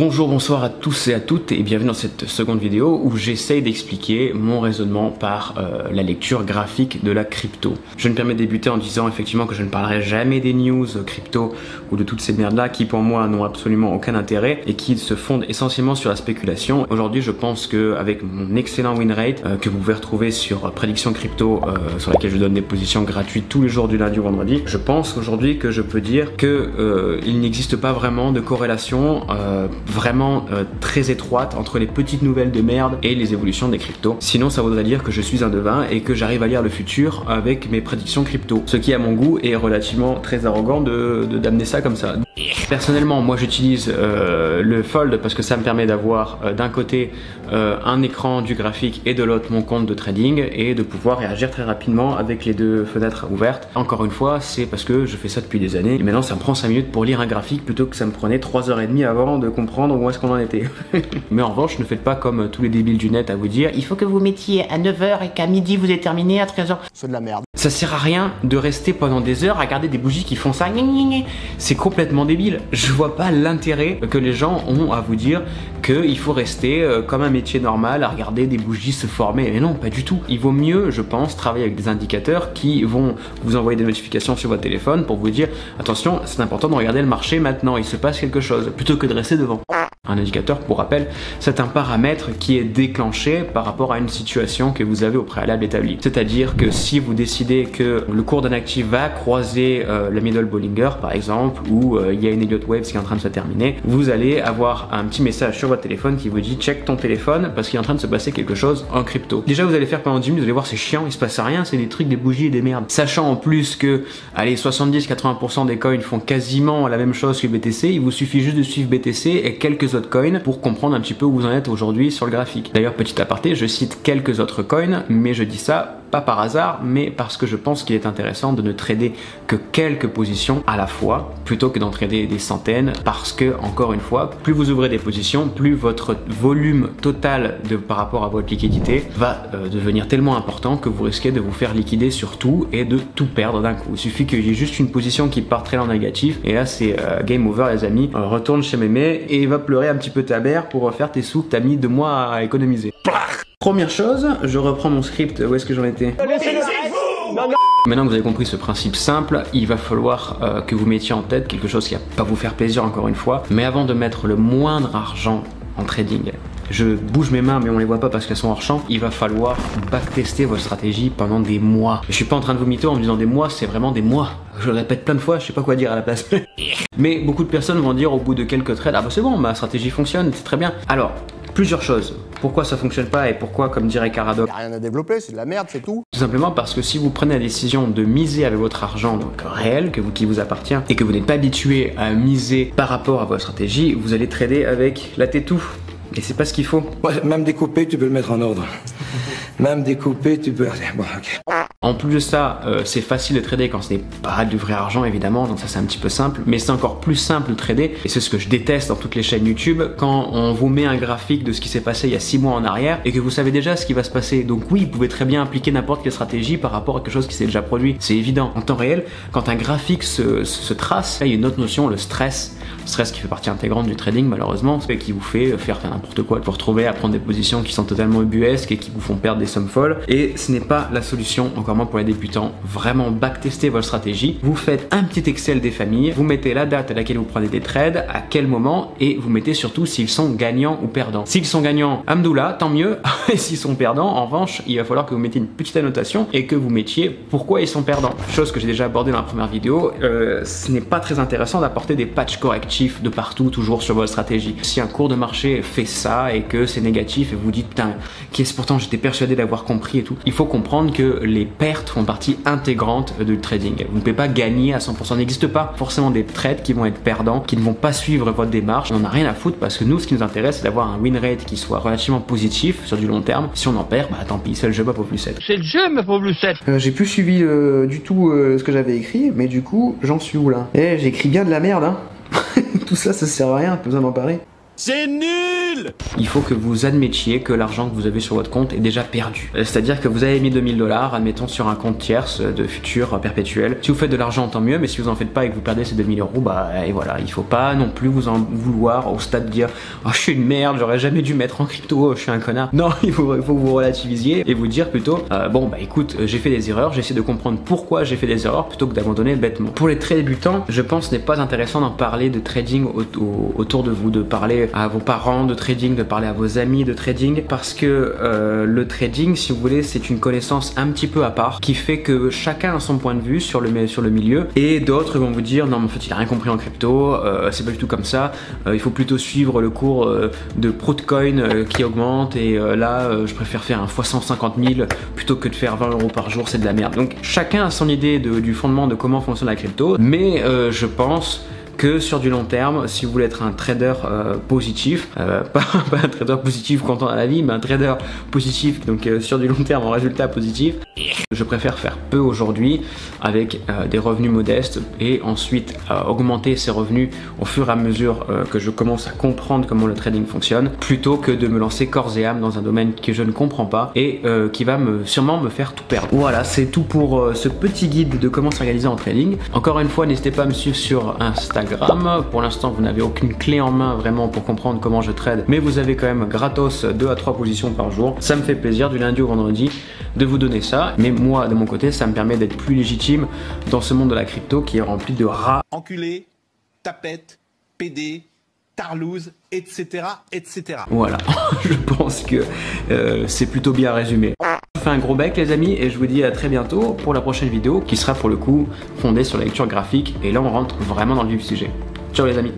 Bonjour, bonsoir à tous et à toutes et bienvenue dans cette seconde vidéo où j'essaye d'expliquer mon raisonnement par la lecture graphique de la crypto. Je me permets de débuter en disant effectivement que je ne parlerai jamais des news crypto ou de toutes ces merdes là qui pour moi n'ont absolument aucun intérêt et qui se fondent essentiellement sur la spéculation. Aujourd'hui je pense qu'avec mon excellent win rate que vous pouvez retrouver sur Prédiction Crypto sur laquelle je donne des positions gratuites tous les jours du lundi au vendredi, je pense aujourd'hui que je peux dire que il n'existe pas vraiment de corrélation vraiment très étroite entre les petites nouvelles de merde et les évolutions des cryptos. Sinon ça voudrait dire que je suis un devin et que j'arrive à lire le futur avec mes prédictions crypto. Ce qui à mon goût est relativement très arrogant d'amener ça comme ça. Personnellement moi j'utilise le Fold parce que ça me permet d'avoir d'un côté un écran du graphique et de l'autre mon compte de trading et de pouvoir réagir très rapidement avec les deux fenêtres ouvertes. Encore une fois c'est parce que je fais ça depuis des années et maintenant ça me prend 5 minutes pour lire un graphique plutôt que ça me prenait 3h30 avant de comprendre où est-ce qu'on en était. Mais en revanche ne faites pas comme tous les débiles du net à vous dire il faut que vous mettiez à 9h et qu'à midi vous êtes terminé à 13h. C'est de la merde. Ça sert à rien de rester pendant des heures à regarder des bougies qui font ça. C'est complètement débile. Je vois pas l'intérêt que les gens ont à vous dire qu'il faut rester comme un métier normal à regarder des bougies se former. Mais non, pas du tout. Il vaut mieux, je pense, travailler avec des indicateurs qui vont vous envoyer des notifications sur votre téléphone pour vous dire attention, c'est important de regarder le marché maintenant, il se passe quelque chose, plutôt que de rester devant. Un indicateur, pour rappel, c'est un paramètre qui est déclenché par rapport à une situation que vous avez au préalable établie. C'est-à-dire que si vous décidez que le cours d'un actif va croiser le middle Bollinger, par exemple, ou il y a une Elliott Wave qui est en train de se terminer, vous allez avoir un petit message sur votre téléphone qui vous dit check ton téléphone parce qu'il est en train de se passer quelque chose en crypto. Déjà, vous allez faire pendant 10 minutes, vous allez voir, c'est chiant, il se passe rien, c'est des trucs, des bougies et des merdes. Sachant en plus que, allez, 70-80% des coins font quasiment la même chose que BTC, il vous suffit juste de suivre BTC et quelques autres coins pour comprendre un petit peu où vous en êtes aujourd'hui sur le graphique. D'ailleurs, petit aparté, je cite quelques autres coins, mais je dis ça pas par hasard, mais parce que je pense qu'il est intéressant de ne trader que quelques positions à la fois, plutôt que d'en trader des centaines, parce que, encore une fois, plus vous ouvrez des positions, plus votre volume total par rapport à votre liquidité va devenir tellement important que vous risquez de vous faire liquider sur tout et de tout perdre d'un coup. Il suffit qu'il y ait juste une position qui part très en négatif, et là c'est game over les amis. Retourne chez mémé et va pleurer un petit peu ta mère pour refaire tes sous que t'as mis 2 mois à économiser. Première chose, je reprends mon script, où est-ce que j'en étais? Maintenant que vous avez compris ce principe simple, il va falloir que vous mettiez en tête quelque chose qui va pas vous faire plaisir encore une fois, mais avant de mettre le moindre argent en trading, je bouge mes mains mais on les voit pas parce qu'elles sont hors champ, il va falloir backtester votre stratégie pendant des mois. Je suis pas en train de vous mytho en me disant des mois, c'est vraiment des mois. Je le répète plein de fois, je sais pas quoi dire à la place. Mais beaucoup de personnes vont dire au bout de quelques trades, ah bah c'est bon, ma stratégie fonctionne, c'est très bien. Alors, plusieurs choses. Pourquoi ça fonctionne pas et pourquoi, comme dirait Caradoc, rien à développer, c'est de la merde, c'est tout. Tout simplement parce que si vous prenez la décision de miser avec votre argent donc réel, qui vous appartient, et que vous n'êtes pas habitué à miser par rapport à votre stratégie, vous allez trader avec la tétou. Et c'est pas ce qu'il faut. Ouais, même découpé, tu peux le mettre en ordre. Même découpé, tu peux... Bon, ok. En plus de ça, c'est facile de trader quand ce n'est pas du vrai argent évidemment, donc ça c'est un petit peu simple, mais c'est encore plus simple de trader, et c'est ce que je déteste dans toutes les chaînes YouTube, quand on vous met un graphique de ce qui s'est passé il y a 6 mois en arrière, et que vous savez déjà ce qui va se passer. Donc oui, vous pouvez très bien appliquer n'importe quelle stratégie par rapport à quelque chose qui s'est déjà produit, c'est évident. En temps réel, quand un graphique se trace, là il y a une autre notion, le stress. Stress qui fait partie intégrante du trading malheureusement, et qui vous fait faire n'importe quoi, vous retrouver à prendre des positions qui sont totalement ubuesques et qui vous font perdre des sommes folles, et ce n'est pas la solution, encore moins pour les débutants. Vraiment backtester votre stratégie, vous faites un petit Excel des familles, vous mettez la date à laquelle vous prenez des trades, à quel moment, et vous mettez surtout s'ils sont gagnants ou perdants. S'ils sont gagnants, Hamdoullah, tant mieux, et s'ils sont perdants, en revanche, il va falloir que vous mettiez une petite annotation et que vous mettiez pourquoi ils sont perdants. Chose que j'ai déjà abordée dans la première vidéo, ce n'est pas très intéressant d'apporter des patchs correctifs de partout, toujours sur votre stratégie. Si un cours de marché fait ça et que c'est négatif et vous dites putain, qu'est-ce, pourtant j'étais persuadé d'avoir compris et tout, il faut comprendre que les pertes font partie intégrante du trading. Vous ne pouvez pas gagner à 100%. Il n'existe pas forcément des trades qui vont être perdants, qui ne vont pas suivre votre démarche. On n'a rien à foutre parce que nous, ce qui nous intéresse, c'est d'avoir un win rate qui soit relativement positif sur du long terme. Si on en perd, bah tant pis, c'est le jeu, pas pour plus 7. C'est le jeu, mais pour plus 7. J'ai plus suivi du tout ce que j'avais écrit, mais du coup, j'en suis où là? J'ai écrit bien de la merde, hein. Tout ça, ça sert à rien, pas besoin d'en parler. C'est nul! Il faut que vous admettiez que l'argent que vous avez sur votre compte est déjà perdu. C'est-à-dire que vous avez mis 2000 $, admettons, sur un compte tierce de futur perpétuel. Si vous faites de l'argent, tant mieux, mais si vous en faites pas et que vous perdez ces 2000 €, bah et voilà, il faut pas non plus vous en vouloir au stade de dire oh, je suis une merde, j'aurais jamais dû mettre en crypto, je suis un connard. Non, il faut que vous relativisiez et vous dire plutôt bon bah écoute, j'ai fait des erreurs, j'essaie de comprendre pourquoi j'ai fait des erreurs plutôt que d'abandonner bêtement. Pour les très débutants, je pense n'est pas intéressant d'en parler de trading autour de vous, de parler à vos parents de trading, de parler à vos amis de trading, parce que le trading, si vous voulez, c'est une connaissance un petit peu à part qui fait que chacun a son point de vue sur le milieu, et d'autres vont vous dire non mais en fait il a rien compris en crypto, c'est pas du tout comme ça, il faut plutôt suivre le cours de Protecoin qui augmente, et là je préfère faire un x 150 000 plutôt que de faire 20 € par jour, c'est de la merde. Donc chacun a son idée du fondement de comment fonctionne la crypto, mais je pense que sur du long terme, si vous voulez être un trader positif, pas un trader positif content dans la vie, mais un trader positif, donc sur du long terme en résultat positif, je préfère faire peu aujourd'hui avec des revenus modestes et ensuite augmenter ces revenus au fur et à mesure que je commence à comprendre comment le trading fonctionne, plutôt que de me lancer corps et âme dans un domaine que je ne comprends pas et qui va sûrement me faire tout perdre. Voilà, c'est tout pour ce petit guide de comment s'organiser en trading. Encore une fois, n'hésitez pas à me suivre sur Instagram. Pour l'instant, vous n'avez aucune clé en main vraiment pour comprendre comment je trade, mais vous avez quand même gratos 2 à 3 positions par jour. Ça me fait plaisir du lundi au vendredi de vous donner ça, mais moi de mon côté, ça me permet d'être plus légitime dans ce monde de la crypto qui est rempli de rats. Enculé, tapette, PD, tarlouse, etc. etc. Voilà, je pense que c'est plutôt bien résumé. Je vous fais un gros bec les amis et je vous dis à très bientôt pour la prochaine vidéo qui sera pour le coup fondée sur la lecture graphique, et là on rentre vraiment dans le vif du sujet. Ciao les amis.